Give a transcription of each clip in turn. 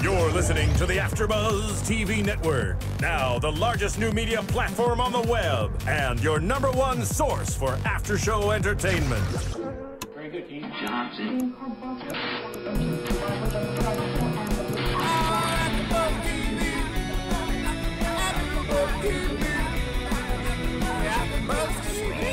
You're listening to the AFTERBUZZ TV Network, now the largest new media platform on the web, and your #1 source for after-show entertainment. Very good, Dean Johnson.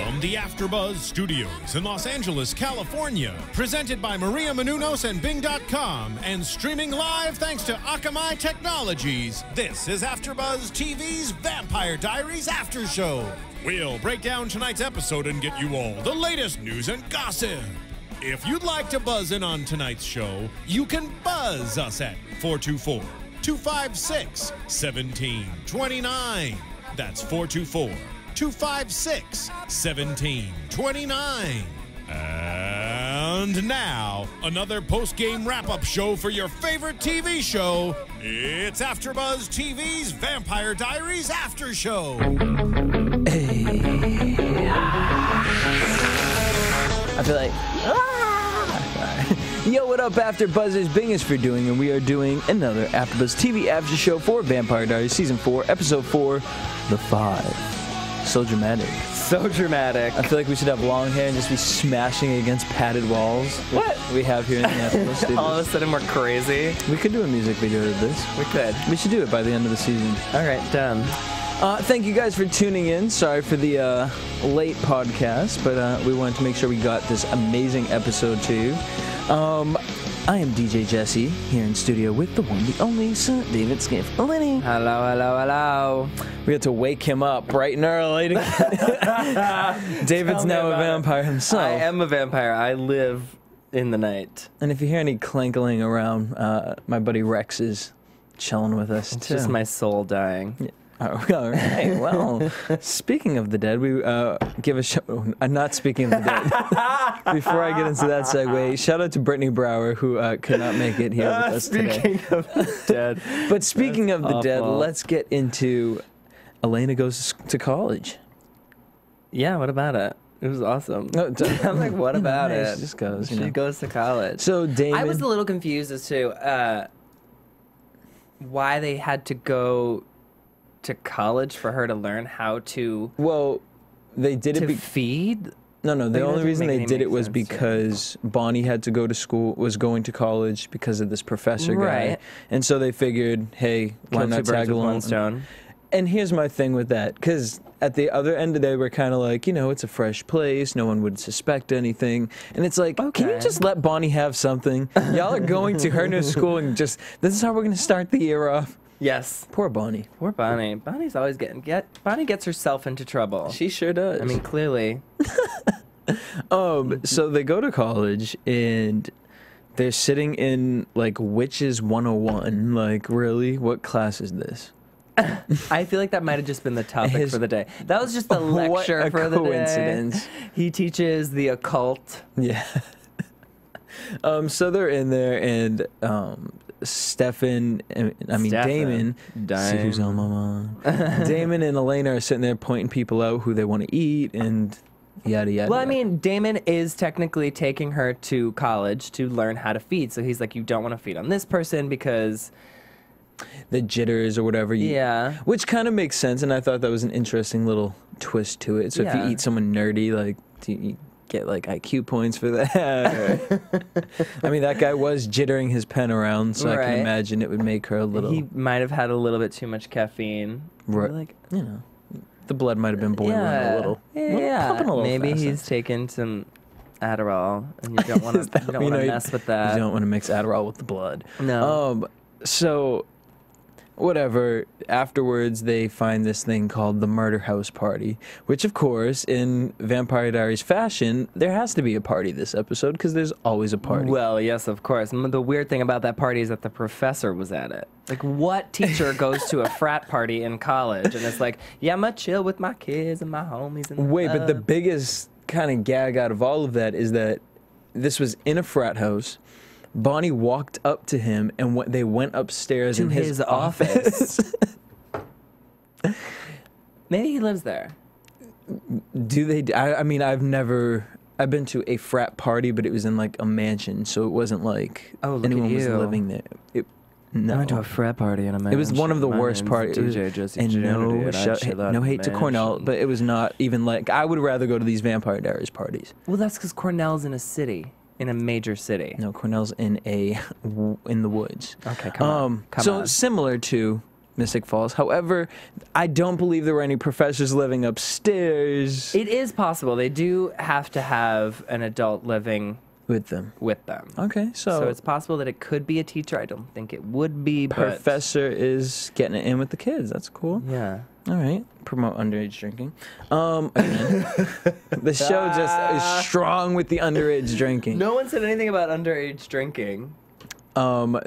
From the AFTERBUZZ Studios in Los Angeles, California, presented by Maria Menounos and Bing.com, and streaming live thanks to Akamai Technologies, this is AFTERBUZZ TV's Vampire Diaries After Show. We'll break down tonight's episode and get you all the latest news and gossip. If you'd like to buzz in on tonight's show, you can buzz us at 424-256-1729. That's 424-256-1729. And now, another post-game wrap-up show for your favorite TV show. It's AFTERBUZZ TV's Vampire Diaries After Show. Hey. I feel like... Yo, what up, AFTERBUZZers? Bing is for doing, and we are doing another AFTERBUZZ TV After Show for Vampire Diaries Season 4, Episode 4, The Five. So dramatic. So dramatic. I feel like we should have long hair and just be smashing against padded walls. What? We have here in the AFTERBUZZ studios. All of a sudden we're crazy. We could do a music video of this. We could. We should do it by the end of the season. All right, done. Thank you guys for tuning in. Sorry for the late podcast, but we wanted to make sure we got this amazing episode to you. I am DJ Jesse here in studio with the one, the only Sir David Schifilliti. Hello, hello, hello. We had to wake him up bright and early. David's now a vampire himself. I am a vampire. I live in the night. And if you hear any clankling around, my buddy Rex is chilling with us It's too. just my soul dying. Yeah. Oh, all right. Well, speaking of the dead, we give a show. I'm not speaking of the dead. Before I get into that segue, shout out to Brittany Brower, who could not make it here with us today. Speaking of the dead. But speaking of the dead, awful. let's get into Elena goes to college. Yeah, what about it? It was awesome. No, I'm like, what about nice. it? Just goes. She goes to college. So Damon. I was a little confused as to why they had to go to college for her to learn how to Well, they did it. feed. No, the Like, that only doesn't reason make they any did it was sense, yeah. because Bonnie had to go to school, was going to college because of this professor guy, Right. and so they figured, hey, why Kill two not birds tag with along? one stone. And here's my thing with that, because at the other end, they were kind of like, it's a fresh place, no one would suspect anything, and it's like, can you Okay. just let Bonnie have something? Y'all are going to her new school, and just this is how we're gonna start the year off. Yes. Poor Bonnie. Poor Bonnie. Bonnie's always Bonnie gets herself into trouble. She sure does. I mean, clearly. So they go to college and they're sitting in like Witches 101. Like, really? What class is this? I feel like that might have just been the topic for the day. That was just the lecture What a for the coincidence. day. He teaches the occult. Yeah. So they're in there and Stefan, Damon. See who's on my mind. Damon and Elena are sitting there pointing people out who they want to eat and yada yada. Well, I mean, Damon is technically taking her to college to learn how to feed. So he's like, you don't want to feed on this person because... the jitters or whatever. Yeah. Which kind of makes sense, and I thought that was an interesting little twist to it. So if you Yeah. eat someone nerdy, like, do you get like IQ points for that? I mean, that guy was jittering his pen around, so I Right. can imagine it would make her a little. He might have had a little bit too much caffeine. Right. Like, The blood might have been boiling a little. Yeah. Pumping a little Maybe fast, he's taken some Adderall, and you don't want to. You don't want to mess with that. You don't want to mix Adderall with the blood. No. So, whatever. Afterwards, they find this thing called the Murder House Party, which, of course, in Vampire Diaries fashion, there has to be a party this episode because there's always a party. Well, yes, of course. The weird thing about that party is that the professor was at it. Like, what teacher goes to a frat party in college and it's like, yeah, I'm gonna chill with my kids and my homies and Wait, but the biggest kind of gag out of all of that is that this was in a frat house. Bonnie walked up to him, and they went upstairs to in his office. Maybe he lives there. Do they? I mean, I've been to a frat party, but it was in like a mansion, so it wasn't like Oh, look anyone at was you. living there. No. I went to a frat party and a man. It was one of the worst parties. DJ Jesse And Janedy, no hate to Cornell, but it was not even like, I would rather go to these Vampire Diaries parties. Well, that's because Cornell's in a city, in a major city. No, Cornell's in the woods. Okay, come on. Similar to Mystic Falls. However, I don't believe there were any professors living upstairs. It is possible. They do have to have an adult living with them. Okay, so it's possible that it could be a teacher. I don't think it would be, Professor is getting it in with the kids. That's cool. Yeah. All right. Promote underage drinking. Again, the show just is strong with the underage drinking. No one said anything about underage drinking.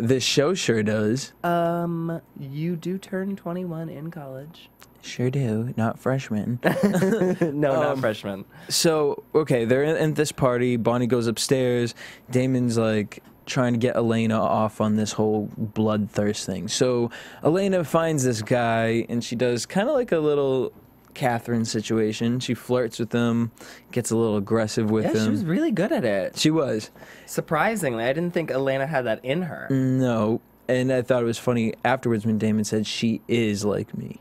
This show sure does. You do turn 21 in college. Sure do. Not freshmen. No, not freshmen. So, okay, they're in this party. Bonnie goes upstairs. Damon's like trying to get Elena off on this whole bloodthirst thing. So Elena finds this guy, and she does kind of like a little Catherine situation. She flirts with him, gets a little aggressive with him. Yeah, she was really good at it. She was. Surprisingly, I didn't think Elena had that in her. No, and I thought it was funny afterwards when Damon said she is like me.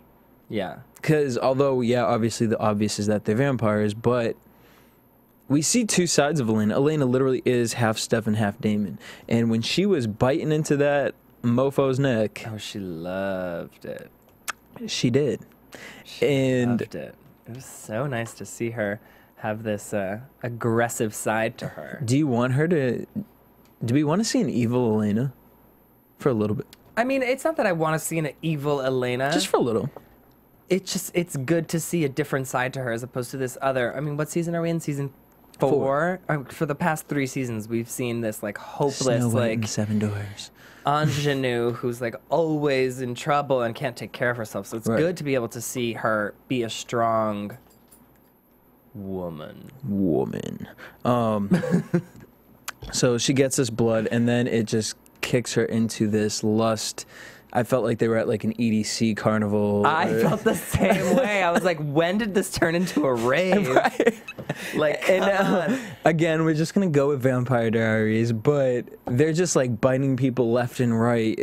Yeah. Because although, yeah, obviously the obvious is that they're vampires, but we see two sides of Elena. Elena literally is half Stefan, half Damon. And when she was biting into that mofo's neck... Oh, she loved it. She did. She loved it. It was so nice to see her have this aggressive side to her. Do we want to see an evil Elena? For a little bit. I mean, it's not that I want to see an evil Elena. Just for a little. It's good to see a different side to her as opposed to this other. I mean, what season are we in? Season 4? For the past 3 seasons, we've seen this like hopeless, Snow White like and 7 Doors ingenue who's like always in trouble and can't take care of herself. So it's good to be able to see her be a strong woman. So she gets this blood, and then it just kicks her into this lust. I felt like they were at like an EDC carnival. I felt the same way. I was like, when did this turn into a rave? Right. Like, and again, we're just gonna go with Vampire Diaries, but they're just like biting people left and right.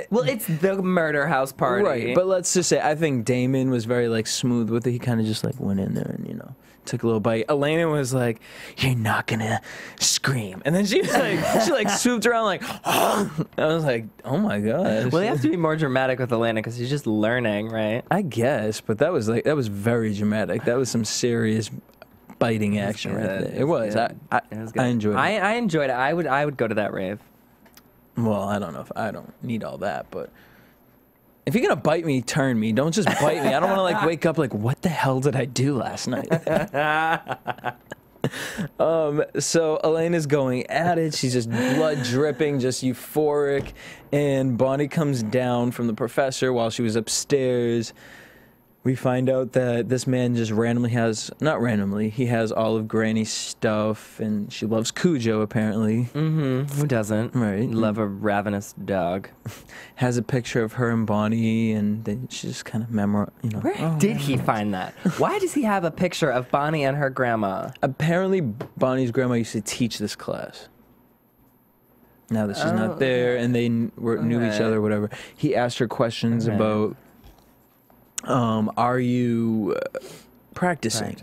Well, it's the murder house party, right? But let's just say, I think Damon was very like smooth with it. He kind of just like went in there and took a little bite. Elena was like, "You're not gonna scream," and then she swooped around like, I was like, "Oh my gosh." Well, you have to be more dramatic with Elena because she's just learning, right? I guess, but that was very dramatic. That was some serious biting action right there. It was. I enjoyed it. I enjoyed it. I would go to that rave. Well, I don't know if I don't need all that, but if you're gonna bite me, turn me. Don't just bite me. I don't want to like wake up like, what the hell did I do last night? So Elena's going at it. She's just blood dripping, just euphoric. And Bonnie comes down from the professor while she was upstairs. We find out that this man just randomly has, not randomly, he has all of Granny's stuff, and she loves Cujo, apparently. Mm-hmm. Who doesn't? Right. Love a ravenous dog. Has a picture of her and Bonnie, and she just kind of Where did he find that? Why does he have a picture of Bonnie and her grandma? Apparently, Bonnie's grandma used to teach this class. Now that she's not there, and they knew each other, whatever. He asked her questions about... are you practicing?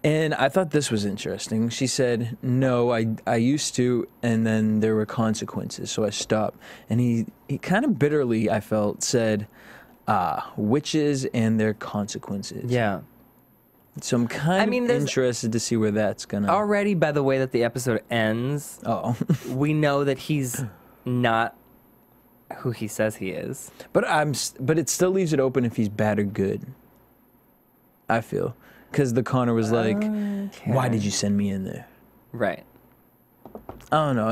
And I thought this was interesting. She said, no, I used to, and then there were consequences, so I stopped. And he kind of bitterly, I felt, said, witches and their consequences. Yeah. So I'm kind of interested to see where that's going to... Already, by the way that the episode ends, we know that he's not who he says he is. But it still leaves it open if he's bad or good. I feel. Because the Connor was like, why did you send me in there? Right. I don't know.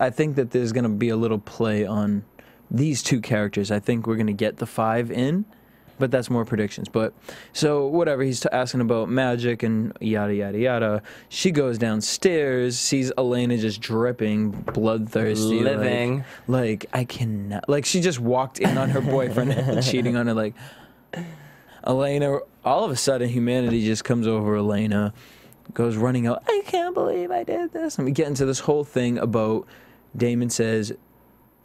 I think that there's going to be a little play on these two characters. I think we're going to get the 5 in, but that's more predictions. But so whatever, he's asking about magic and yada, yada, yada. She goes downstairs, sees Elena just dripping, bloodthirsty. Living. Like, I cannot. Like, she just walked in on her boyfriend cheating on her. Like, Elena, all of a sudden, humanity just comes over Elena, goes running out. I can't believe I did this. And we get into this whole thing about Damon says,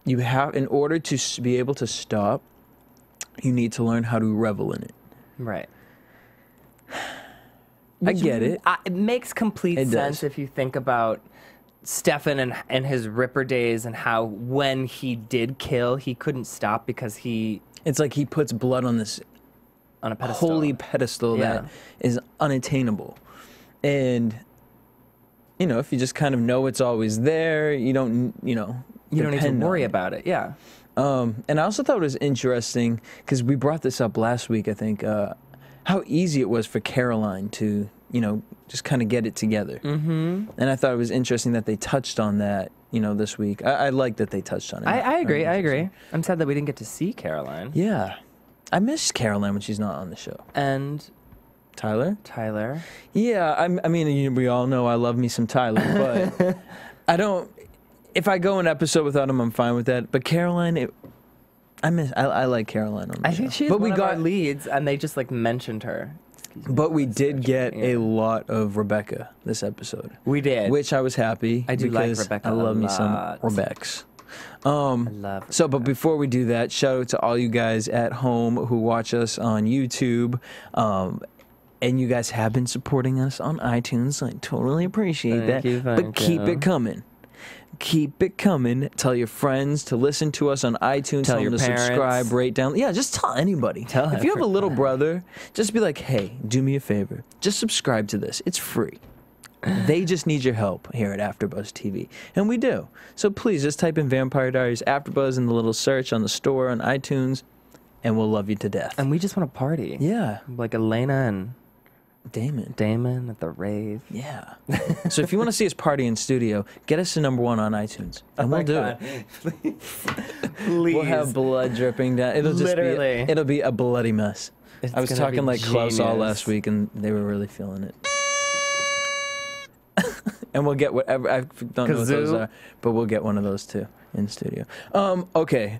you have, in order to be able to stop, you need to learn how to revel in it. Right. I get it. It makes complete sense if you think about Stefan and his Ripper days and how when he did kill, he couldn't stop because It's like he puts blood on this on a pedestal. holy pedestal that is unattainable. And, you know, if you just kind of know it's always there, you don't, you know, you don't need to worry about it. Yeah. And I also thought it was interesting, because we brought this up last week, I think, how easy it was for Caroline to, you know, just kind of get it together. Mm-hmm. And I thought it was interesting that they touched on that, you know, this week. I like that they touched on it. I agree. I agree. I'm sad that we didn't get to see Caroline. Yeah. I miss Caroline when she's not on the show. And Tyler? Yeah, I mean, we all know I love me some Tyler, but I don't... If I go an episode without him, I'm fine with that. But Caroline, I like Caroline on the show. I think she's one of our leads, and they just, like, mentioned her. But we did get a lot of Rebekah this episode. We did. Which I was happy. I do like Rebekah I love a me some lot. Rebeks. I love Rebekah. So, but before we do that, shout out to all you guys at home who watch us on YouTube. And you guys have been supporting us on iTunes. I totally appreciate that. But keep it coming. Keep it coming. Tell your friends to listen to us on iTunes. Tell them to subscribe, rate down. Yeah, just tell anybody. If you have a little brother, just be like, hey, do me a favor. Just subscribe to this. It's free. They just need your help here at AFTERBUZZ TV. And we do. So please, just type in Vampire Diaries AFTERBUZZ in the little search on the store on iTunes, and we'll love you to death. And we just want to party. Yeah. Like Elena and... Damon at the rave. Yeah. So if you want to see us party in studio, get us to #1 on iTunes, and we'll do it. Please. We'll have blood dripping down. It'll just it'll be a bloody mess. I was talking like Klaus all last week, and they were really feeling it. And we'll get whatever. I don't know what those are, but we'll get one of those too in studio. Okay.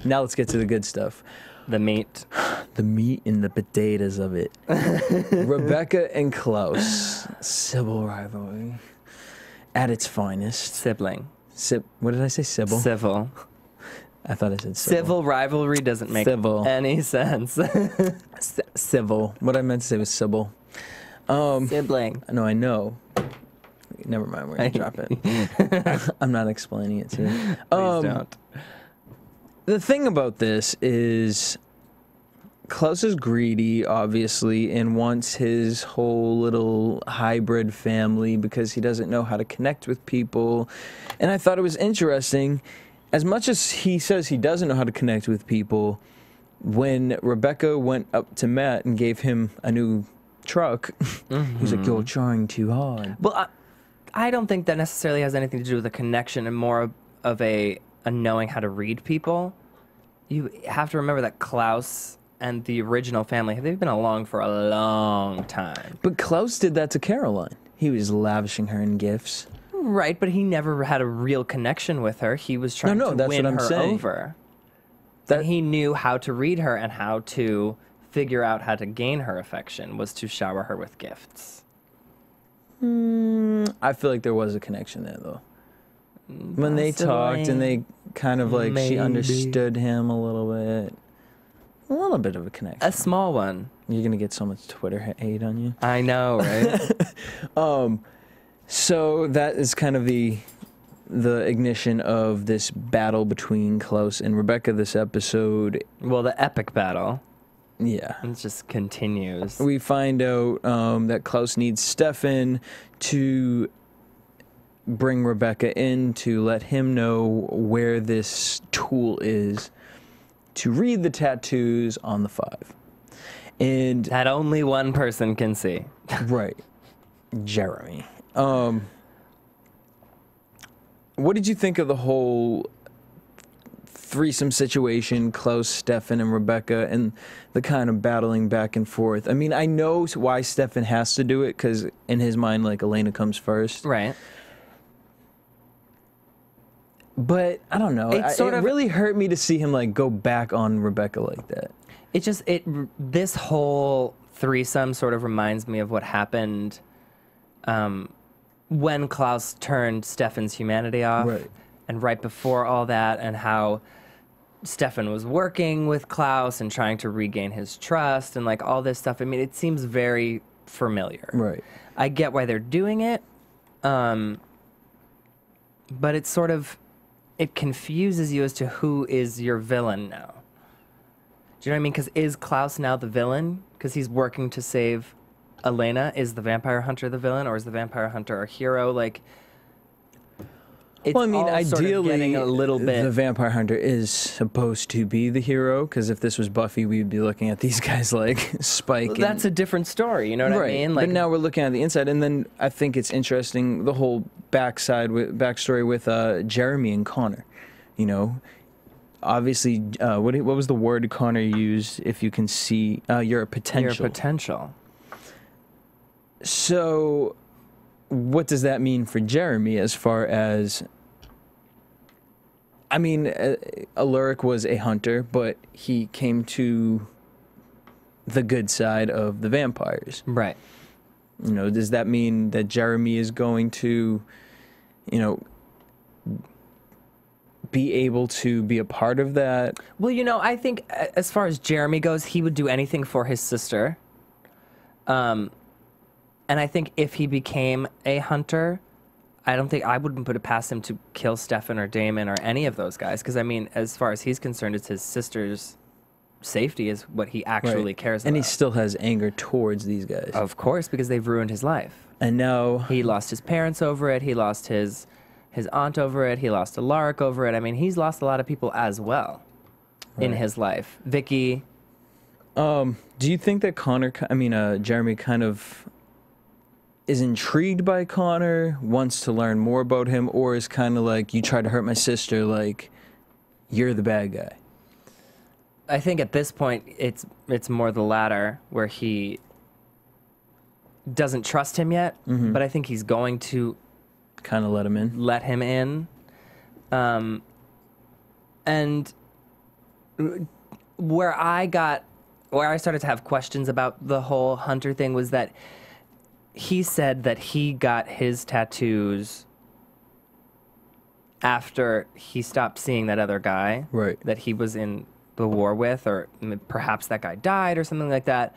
Now let's get to the good stuff. The meat. The meat and the potatoes of it. Rebekah and Klaus. Civil rivalry. At its finest. Sibling. What did I say? Civil? Civil. I thought I said civil. Civil rivalry doesn't make any sense. Civil. What I meant to say was Sybil. Sibling. No, I know. Never mind. We're going to drop it. I'm not explaining it to you. Please don't. The thing about this is Klaus is greedy, obviously, and wants his whole little hybrid family because he doesn't know how to connect with people. And I thought it was interesting, as much as he says he doesn't know how to connect with people, when Rebekah went up to Matt and gave him a new truck, he's like, you're trying too hard. Well, I don't think that necessarily has anything to do with a connection and more of a knowing how to read people. You have to remember that Klaus and the original family, they've been along for a long time. But Klaus did that to Caroline. He was lavishing her in gifts. Right, but he never had a real connection with her. He was trying to win her over. And he knew how to read her and how to figure out how to gain her affection was to shower her with gifts. I feel like there was a connection there, though. When they talked and they kind of like, she understood him a little bit. A little bit of a connection. A small one. You're going to get so much Twitter hate on you. I know, right? So that is kind of the ignition of this battle between Klaus and Rebekah this episode. Well, the epic battle. Yeah. It just continues. We find out that Klaus needs Stefan to bring Rebekah in to let him know where this tool is to read the tattoos on the 5. And that only one person can see. Right. Jeremy. What did you think of the whole threesome situation, Klaus, Stefan, and Rebekah, and the kind of battling back and forth? I mean, I know why Stefan has to do it, because in his mind, like, Elena comes first. Right. But I don't know. It really hurt me to see him like go back on Rebekah like that. This whole threesome sort of reminds me of what happened when Klaus turned Stefan's humanity off. Right. and right before all that, and how Stefan was working with Klaus and trying to regain his trust and like all this stuff. I mean, it seems very familiar. Right. I get why they're doing it, but it's sort of, it confuses you as to who is your villain now. Do you know what I mean? Because is Klaus now the villain? Because he's working to save Elena. Is the vampire hunter the villain, or is the vampire hunter a hero? Like, it's Well, I mean, all sort of ideally, getting a little bit. the vampire hunter is supposed to be the hero, because if this was Buffy, we'd be looking at these guys like Spike. Well, that's a different story, you know what I mean? Like, but now we're looking at the inside, and then I think it's interesting, the whole backstory with Jeremy and Connor. You know, obviously, what was the word Connor used? If you can see, you're a potential. You're a potential. So, what does that mean for Jeremy as far as... I mean, Alaric was a hunter, but he came to the good side of the vampires. Right. You know, does that mean that Jeremy is going to, you know, be able to be a part of that? Well, you know, I think as far as Jeremy goes, he would do anything for his sister. And I think if he became a hunter, I wouldn't put it past him to kill Stefan or Damon or any of those guys. Because, I mean, as far as he's concerned, it's his sister's safety is what he actually cares about. And he still has anger towards these guys. Of course, because they've ruined his life. And now... He lost his parents over it. He lost his aunt over it. He lost Alaric over it. I mean, he's lost a lot of people as well in his life. Vicky. Do you think that Jeremy kind of is intrigued by Connor, wants to learn more about him, or is kind of like, you tried to hurt my sister, like, you're the bad guy? I think at this point, it's more the latter, where he doesn't trust him yet, but I think he's going to kind of let him in. And where I started to have questions about the whole hunter thing was that he said that he got his tattoos after he stopped seeing that other guy that he was in the war with, or perhaps that guy died or something like that.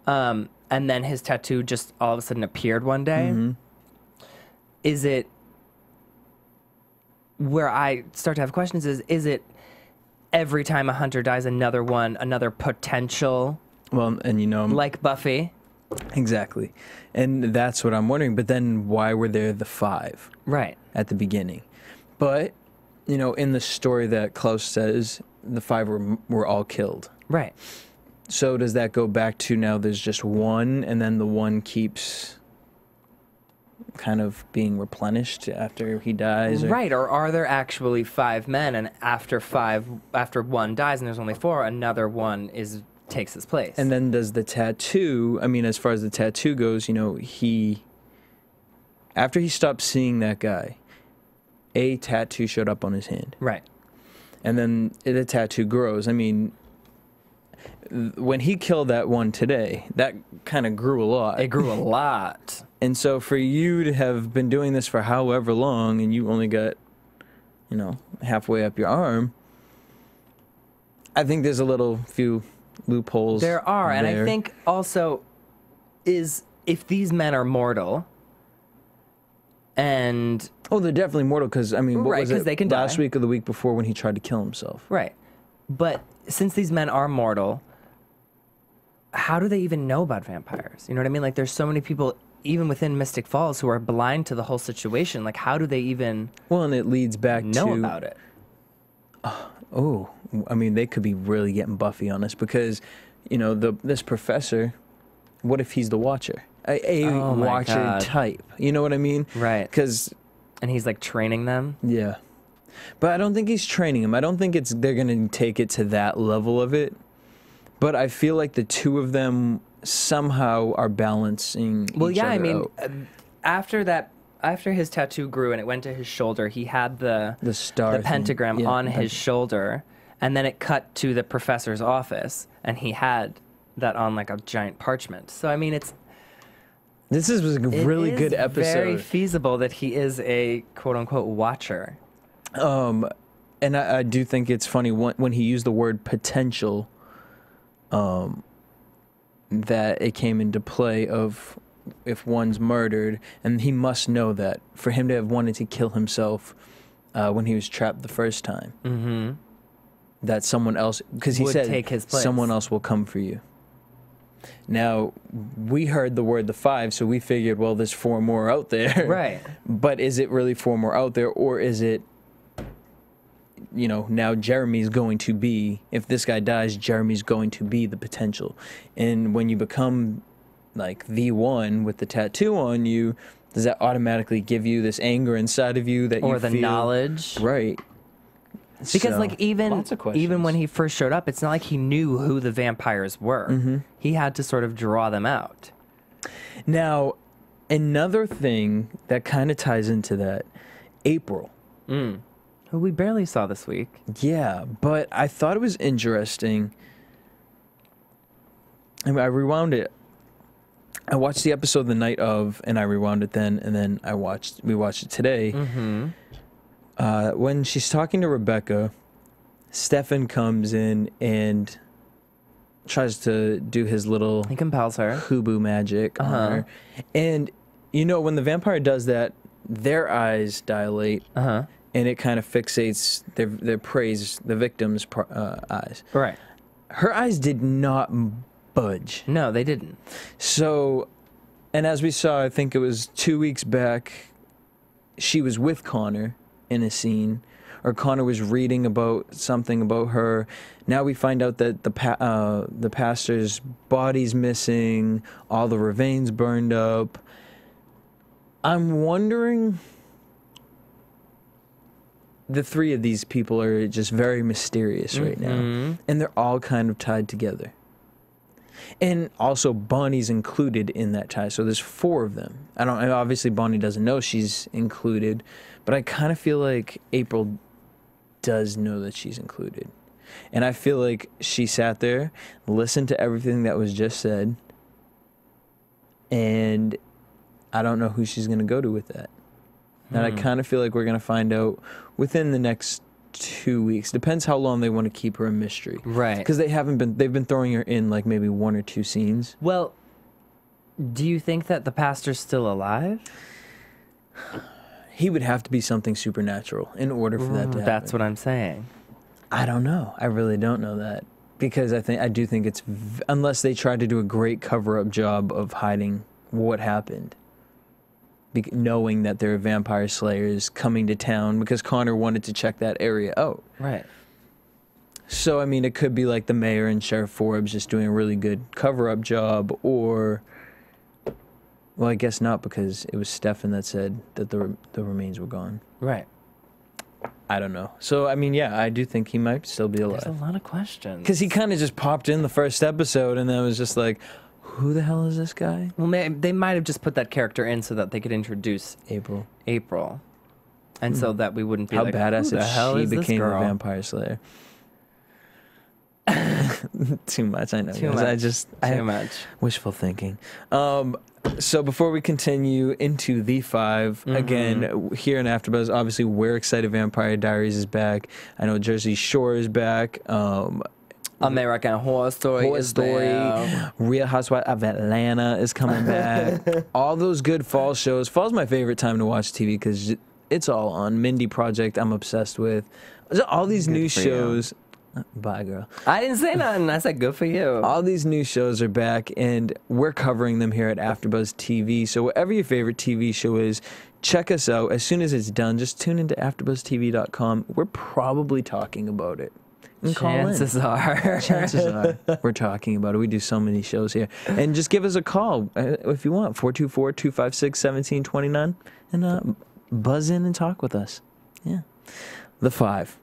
And then his tattoo just all of a sudden appeared one day. Is it, where I start to have questions is it every time a hunter dies, another potential? Well, and you know, like Buffy. Exactly. And that's what I'm wondering. But then why were there the 5? Right. At the beginning? But, you know, in the story that Klaus says, the 5 were all killed. Right. So does that go back to now there's just 1, and then the 1 keeps kind of being replenished after he dies? Right. Or are there actually 5 men, and after 1 dies and there's only 4, another 1 takes his place? And then does the tattoo, I mean, as far as the tattoo goes, you know, after he stopped seeing that guy, a tattoo showed up on his hand. Right. And then the tattoo grows. I mean, when he killed that one today, that kind of grew a lot. It grew a lot. And so for you to have been doing this for however long, and you only got, you know, halfway up your arm, I think there's a few loopholes. There are, and I think also if these men are mortal, and they're definitely mortal, because I mean, what was it they can last die. week or the week before when he tried to kill himself? Right, but since these men are mortal, how do they even know about vampires? You know what I mean? Like, there's so many people even within Mystic Falls who are blind to the whole situation. Like, how do they even and it leads back know about it? I mean, they could be really getting Buffy on us, because, you know, this professor, what if he's the Watcher? A Watcher type. You know what I mean? Right. And he's, like, training them? Yeah. But I don't think he's training them. I don't think they're going to take it to that level of it. But I feel like the 2 of them somehow are balancing each other out. After his tattoo grew and it went to his shoulder, he had the star, the pentagram on his shoulder, and then it cut to the professor's office, and he had that on like a giant parchment. So I mean, this was a really good episode. Very feasible that he is a quote unquote Watcher. And I do think it's funny when he used the word potential, that it came into play of if one's murdered, and he must know that for him to have wanted to kill himself when he was trapped the first time, that someone else, because he Would said take his place. someone else will come for you. Now, we heard the word the 5, so we figured, well, there's 4 more out there. Right. But is it really 4 more out there, or is it, you know, now Jeremy's going to be, if this guy dies, Jeremy's going to be the potential. And when you become like the one with the tattoo on you, does that automatically give you this anger inside of you that Or you the feel, knowledge. right? Because So, like lots of questions. even when he first showed up, it's not like he knew who the vampires were. He had to sort of draw them out. Now, another thing that kind of ties into that, April. Who we barely saw this week. Yeah, but I thought it was interesting. I mean, I rewound it. I watched the episode the night of, and I rewound it then, and then we watched it today. When she's talking to Rebekah, Stefan comes in and tries to do his little He compels her. hooboo magic on her. And, you know, when the vampire does that, their eyes dilate, and it kind of fixates their prey's, the victim's eyes. Right. Her eyes did not budge. No, they didn't. So, and as we saw, I think it was 2 weeks back, she was with Connor in a scene, or Connor was reading about something about her. Now we find out that the pastor's body's missing, all the remains burned up. I'm wondering, the 3 of these people are just very mysterious right now, and they're all kind of tied together. And also Bonnie's included in that tie, so there's 4 of them. Obviously Bonnie doesn't know she's included, but I kind of feel like April does know that she's included. And I feel like she sat there, listened to everything that was just said, and I don't know who she's going to go to with that. And I kind of feel like we're going to find out within the next 2 weeks. Depends how long they want to keep her a mystery. Right. Because they've been throwing her in like maybe 1 or 2 scenes. Well, do you think that the pastor's still alive? He would have to be something supernatural in order for that to happen. That's what I'm saying. I don't know. I really don't know that. Because I do think it's, unless they tried to do a great cover-up job of hiding what happened. Knowing that there are vampire slayers coming to town, because Connor wanted to check that area out. Right. So, I mean, it could be like the mayor and Sheriff Forbes just doing a really good cover-up job, or, well, I guess not, because it was Stefan that said that the remains were gone. Right. I don't know. So, I mean, yeah, I do think he might still be alive. There's a lot of questions. Because he kind of just popped in the first episode, and then it was just like, who the hell is this guy? Well, they might have just put that character in so that they could introduce April. And so that we wouldn't be How like, badass who the hell if she is this became a girl? vampire slayer. Too much, I know. Too guys. much. Too much. Wishful thinking. So before we continue into the 5, again, here in AfterBuzz, obviously we're excited Vampire Diaries is back. I know Jersey Shore is back. American Horror Story is there. Real Housewives of Atlanta is coming back. All those good fall shows. Fall's my favorite time to watch TV because it's all on. Mindy Project, I'm obsessed with. All these new shows. Bye, girl. I didn't say nothing. I said good for you. All these new shows are back, and we're covering them here at AfterBuzz TV. So whatever your favorite TV show is, check us out. As soon as it's done, just tune into AfterBuzzTV.com. We're probably talking about it. And Chances are. Chances are we're talking about it. We do so many shows here. And just give us a call if you want, 424-256-1729, and buzz in and talk with us. Yeah. The 5.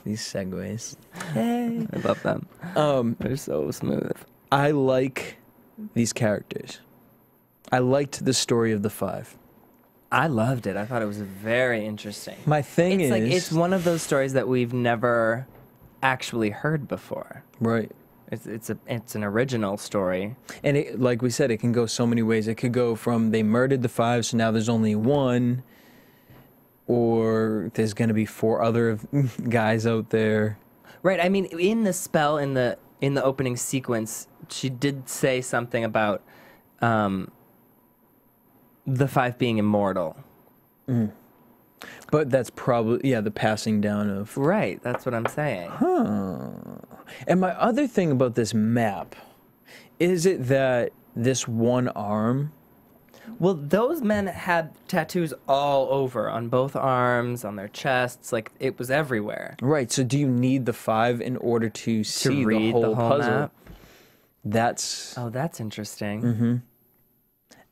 These segues. Hey. I love them. They're so smooth. I like these characters. I liked the story of the 5. I loved it. I thought it was very interesting. My thing is... it's one of those stories that we've never actually heard before. Right. It's an original story. And it, like we said, it can go so many ways. It could go from they murdered the 5, so now there's only 1. or there's going to be 4 other guys out there. Right. I mean, in the spell, in the opening sequence, she did say something about the 5 being immortal. But that's probably, the passing down of... Right, that's what I'm saying. Huh. And my other thing about this map, is it that this one arm... Well, those men had tattoos all over, on both arms, on their chests, like, it was everywhere. Right, so do you need the 5 in order to see read the whole puzzle? map? That's... Oh, that's interesting.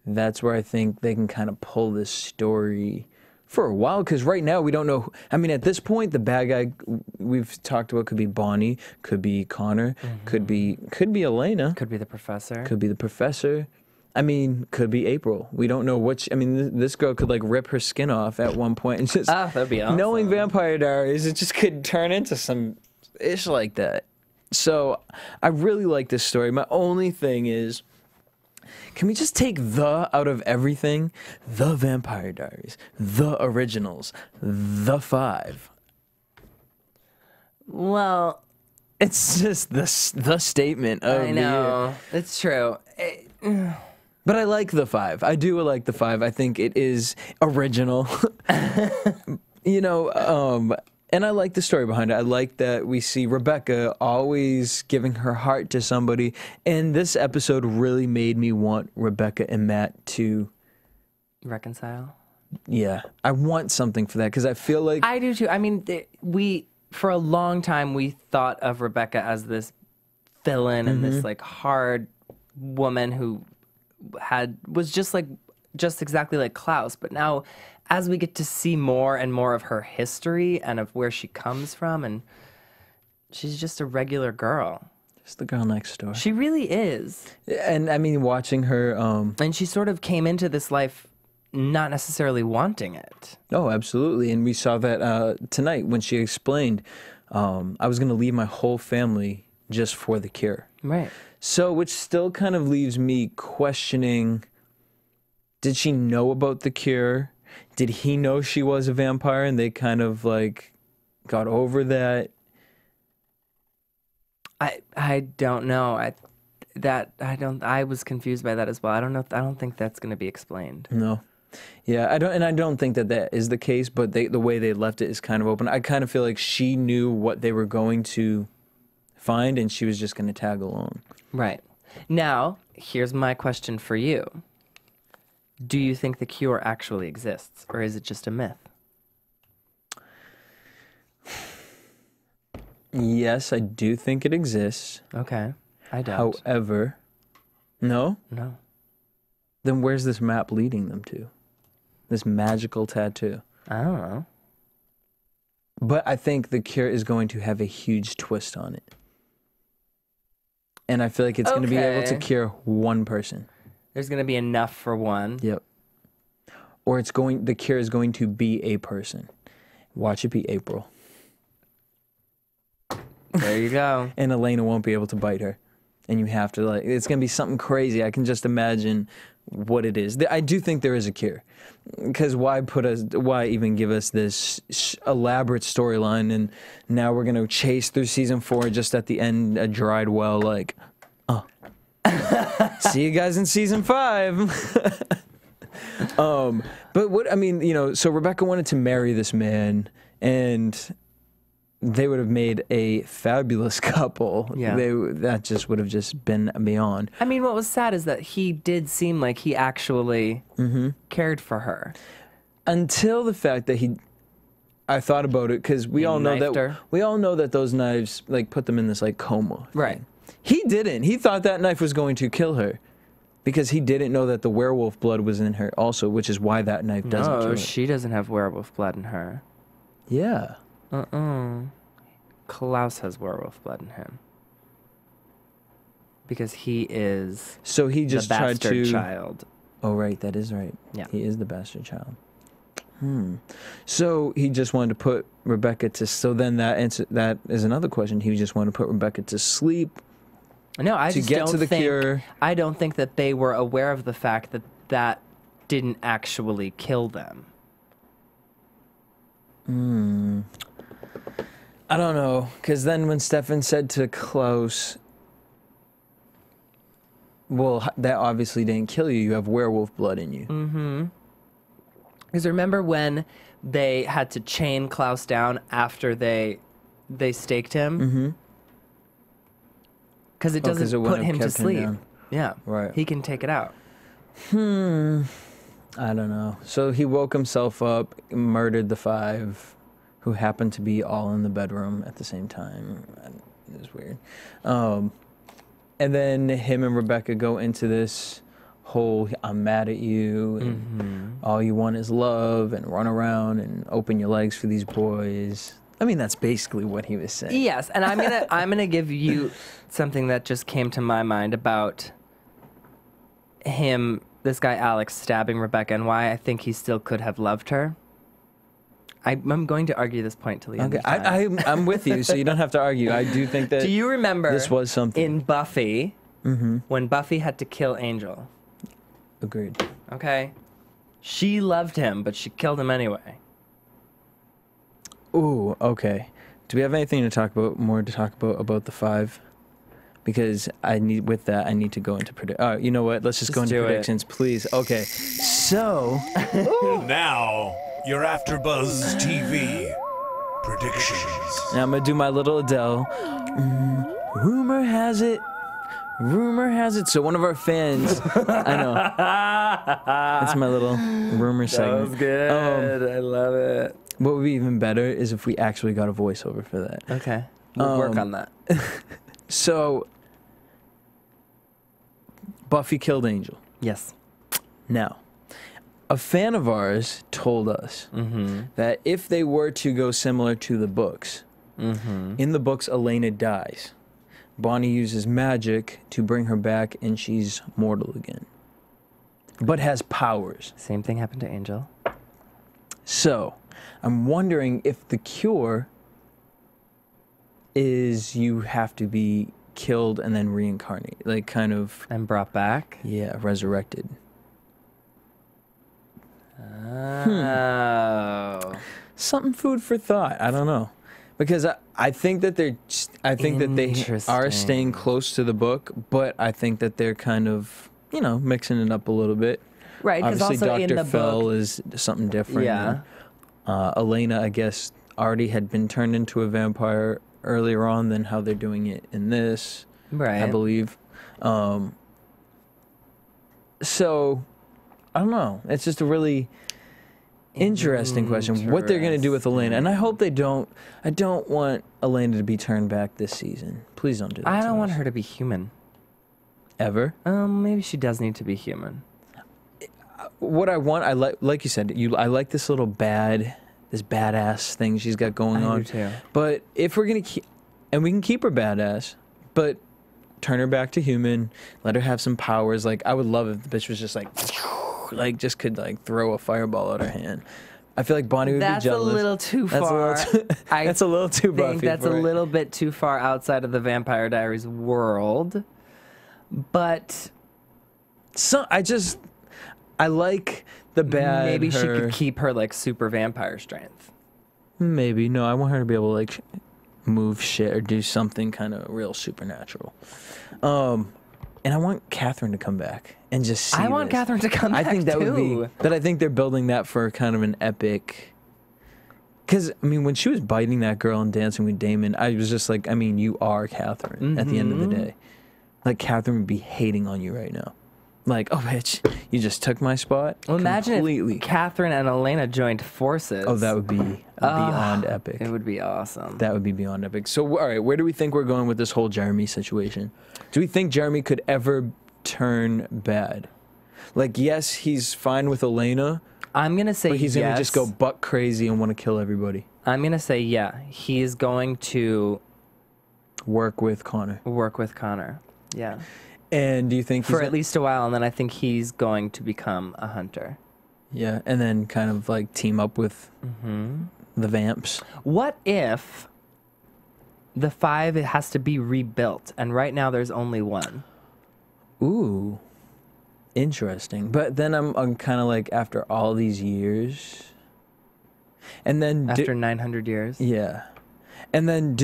That's where I think they can kind of pull this story... for a while, because right now we don't know. I mean, at this point, the bad guy we've talked about could be Bonnie, could be Connor, could be Elena, Could be the professor. could be the professor. I mean, could be April. We don't know which. I mean, this girl could like rip her skin off at one point and just. That'd be awesome. Knowing Vampire Diaries, it just could turn into some ish like that. So I really like this story. My only thing is, can we just take the out of everything? The Vampire Diaries, the originals, the 5. Well, It's just the statement of I the year. know. It's true. But I like the 5. I do like the 5. I think it is original. You know, and I like the story behind it. I like that we see Rebekah always giving her heart to somebody. And this episode really made me want Rebekah and Matt to... Reconcile? Yeah. I want something for that because I feel like... I do too. I mean, for a long time, we thought of Rebekah as this villain and this like hard woman who was just exactly like Klaus. But now, as we get to see more and more of her history and of where she comes from, and she's just a regular girl. Just the girl next door. She really is. And I mean, watching her... And she sort of came into this life not necessarily wanting it. Oh, absolutely. And we saw that tonight when she explained, I was going to leave my whole family just for the cure. Right. So, which still kind of leaves me questioning, did she know about the cure? Did he know she was a vampire and they kind of like got over that? I don't know. I was confused by that as well. I don't know. I don't think that's going to be explained. No. Yeah, I don't think that is the case, but the way they left it is kind of open. I kind of feel like she knew what they were going to find and she was just going to tag along. Right. Now, here's my question for you. Do you think the cure actually exists, or is it just a myth? Yes, I do think it exists. Okay. I don't. However, no? No. Then where's this map leading them to? This magical tattoo. I don't know. But I think the cure is going to have a huge twist on it. And I feel like it's going to be able to cure one person. There's going to be enough for one. Yep. Or the cure is going to be a person. Watch it be April. There you go. And Elena won't be able to bite her. And you have to it's going to be something crazy. I can just imagine what it is. I do think there is a cure. Because why even give us this elaborate storyline and now we're going to chase through season 4 just at the end, a dried well, like, oh. See you guys in season 5. But what, I mean, you know, so Rebekah wanted to marry this man and they would have made a fabulous couple. Yeah. That just would have just been beyond. I mean, what was sad is that he did seem like he actually cared for her. Until the fact that I thought about it because we all know that those knives like put them in this like coma thing. Right. He didn't. He thought that knife was going to kill her because he didn't know that the werewolf blood was in her also, which is why that knife doesn't kill her. No, she doesn't have werewolf blood in her. Yeah. Klaus has werewolf blood in him. Because he is so he just the tried bastard to child. Oh right, that is right. Yeah. He is the bastard child. So he just wanted to put Rebekah to that is another question. He just wanted to put Rebekah to sleep. No, I just get to the think, cure. I don't think that they were aware of the fact that didn't actually kill them. I don't know, because then when Stefan said to Klaus, well, that obviously didn't kill you. You have werewolf blood in you. Mm-hmm. Because remember when they had to chain Klaus down after they staked him? Mm-hmm. Because it doesn't put him to sleep. Yeah. Right. He can take it out. I don't know. So he woke himself up, murdered the 5 who happened to be all in the bedroom at the same time. It was weird. And then him and Rebekah go into this whole, I'm mad at you, and all you want is love, and run around and open your legs for these boys. I mean, that's basically what he was saying. Yes, and I'm gonna give you something that just came to my mind about him, this guy Alex, stabbing Rebekah, and why I think he still could have loved her. I'm going to argue this point till the end of time. I'm with you, so you don't have to argue. I do think that. Do you remember this was something in Buffy when Buffy had to kill Angel? Agreed. Okay, she loved him, but she killed him anyway. Ooh, okay. Do we have anything to talk about about the 5? Because I need to go into you know what? Let's just go into predictions, please. Okay. So Now, your AfterBuzz TV predictions. now I'm gonna do my little Adele. Rumor has it. So one of our fans, I know. That's my little rumor segment. That was good. I love it. What would be even better is if we actually got a voiceover for that. Okay. We'll work on that. So, Buffy killed Angel. Yes. Now, a fan of ours told us that if they were to go similar to the books, in the books, Elena dies. Bonnie uses magic to bring her back, and she's mortal again. But has powers. Same thing happened to Angel. So, I'm wondering if the cure is you have to be killed and then reincarnate. Like, kind of... And brought back? Yeah, resurrected. Oh. Something food for thought. I don't know. Because I think that they are staying close to the book, but I think that they're kind of, mixing it up a little bit. Right, because obviously also in Dr. the Fell book... is something different. Yeah. Elena, I guess, already had been turned into a vampire earlier on than how they're doing it in this, right. I believe. So, I don't know. It's just a really... interesting question. What they're going to do with Elena. And I hope they don't. I don't want Elena to be turned back this season. Please don't do that. I don't want her to be human. Ever? Maybe she does need to be human. What I want, like you said, I like this little this badass thing she's got going on. I do too. But if we're going to keep, and we can keep her badass, but turn her back to human, let her have some powers. Like, I would love if the bitch was just just could throw a fireball out her hand. I feel like Bonnie would be jealous. That's a little too far. That's a little too Buffy. I think that's a little bit too far outside of the Vampire Diaries world. But I like the bad. Maybe she could keep her super vampire strength. Maybe. No, I want her to be able to move shit or do something kind of real supernatural. And I want Catherine to come back and just see I want Catherine to come back, I think that too. would be... But I think they're building that for kind of an epic... Because, when she was biting that girl and dancing with Damon, I was just like, you are Catherine at the end of the day. Like, Catherine would be hating on you right now. Like, oh, bitch, you just took my spot? Well, imagine if Catherine and Elena joined forces. Oh, that would be beyond epic. It would be awesome. That would be beyond epic. So, all right, where do we think we're going with this whole Jeremy situation? Do we think Jeremy could ever turn bad? Like, yes, he's fine with Elena. I'm going to say yes. But he's going to just go buck crazy and want to kill everybody. I'm going to say, yeah. He's going to... Work with Connor. Yeah. And do you think for at least a while, and then I think he's going to become a hunter. Yeah, and then kind of team up with the vamps. What if the 5 has to be rebuilt, and right now there's only 1? Ooh, interesting. But then I'm kind of after all these years, And then After 900 years. Yeah. And then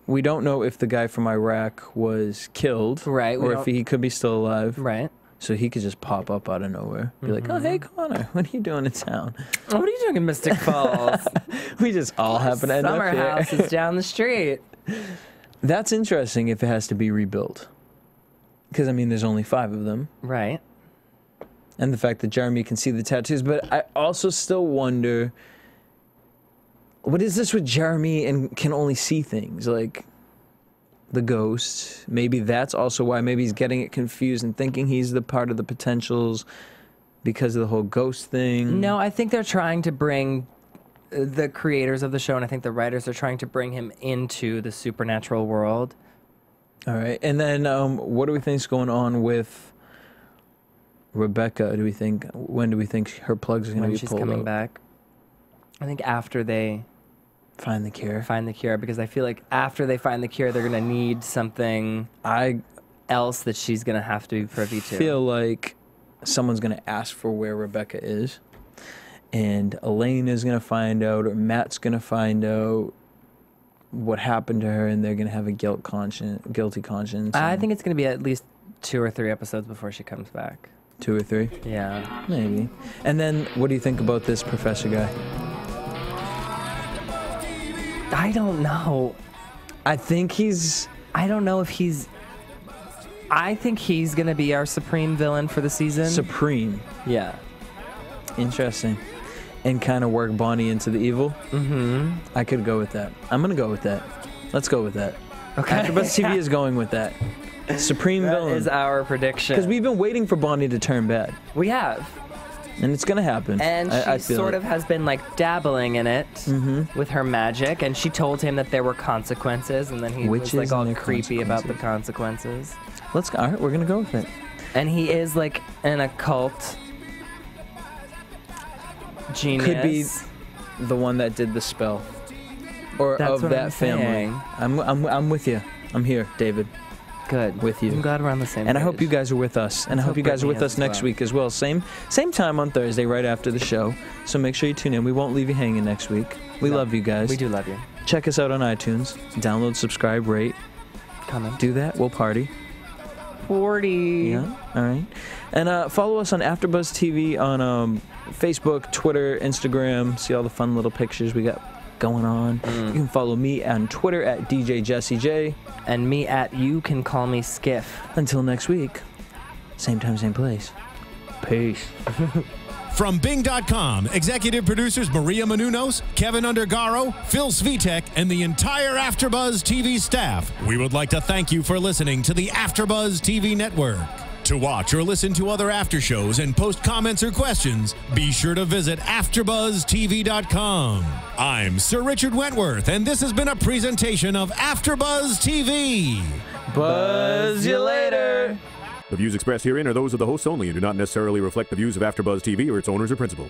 we don't know if the guy from Iraq was killed. Right. Or if he could be still alive. Right. So he could just pop up out of nowhere. Be like, oh, hey, Connor, what are you doing in town? What are you doing in Mystic Falls? We just all happen to end up Summer here. house is down the street. That's interesting if it has to be rebuilt. Because, I mean, there's only 5 of them. Right. And the fact that Jeremy can see the tattoos. But I also still wonder, what is this with Jeremy and can only see things? Like the ghost. Maybe that's also why. Maybe he's getting it confused and thinking he's the part of the potentials because of the whole ghost thing. No, I think they're trying to bring the creators of the show, and I think the writers are trying to bring him into the supernatural world. All right. And then what do we think is going on with Rebekah? When do we think her plugs are going to be she's pulled coming out? back? I think after they Find the cure. Because I feel like after they find the cure, they're going to need something else that she's going to have to be privy to. I feel like someone's going to ask for where Rebekah is, and Elena's going to find out, or Matt's going to find out what happened to her, and they're going to have a guilty conscience. I think it's going to be at least 2 or 3 episodes before she comes back. 2 or 3? Yeah. Maybe. And then, what do you think about this professor guy? I don't know. I think I don't know if he's... I think he's going to be our supreme villain for the season. Supreme. Yeah. Interesting. And kind of work Bonnie into the evil? Mm-hmm. I could go with that. I'm going to go with that. Let's go with that. Okay. AfterBuzz TV is going with that. Supreme villain. That is our prediction. Because we've been waiting for Bonnie to turn bad. We have. And it's going to happen. And I she feel sort it. of has been like dabbling in it with her magic. And she told him that there were consequences. And then he was like all creepy about the consequences. Let's go. All right, we're going to go with it. And he is like an occult genius. Could be the one that did the spell. Or That's of what that I'm family. saying. I'm with you. I'm here, David. Good. With you. I'm glad we're on the same And I page. hope you guys are with us. And I hope you guys are with us next week as well. Same time on Thursday, right after the show. So make sure you tune in. We won't leave you hanging next week. We love you guys. We do love you. Check us out on iTunes. Download, subscribe, rate. Comment. Do that. We'll party. 40. Yeah. All right. And follow us on AfterBuzz TV on Facebook, Twitter, Instagram. See all the fun little pictures we got going on. You can follow me on Twitter at DJ Jesse J. And me at You Can Call Me Skiff. Until next week, same time, same place. Peace. From Bing.com, executive producers Maria Menounos, Kevin Undergaro, Phil Svitek, and the entire AfterBuzz TV staff, we would like to thank you for listening to the AfterBuzz TV network. To watch or listen to other after shows and post comments or questions, be sure to visit AfterBuzzTV.com. I'm Sir Richard Wentworth, and this has been a presentation of AfterBuzz TV. Buzz you later. The views expressed herein are those of the hosts only and do not necessarily reflect the views of AfterBuzz TV or its owners or principals.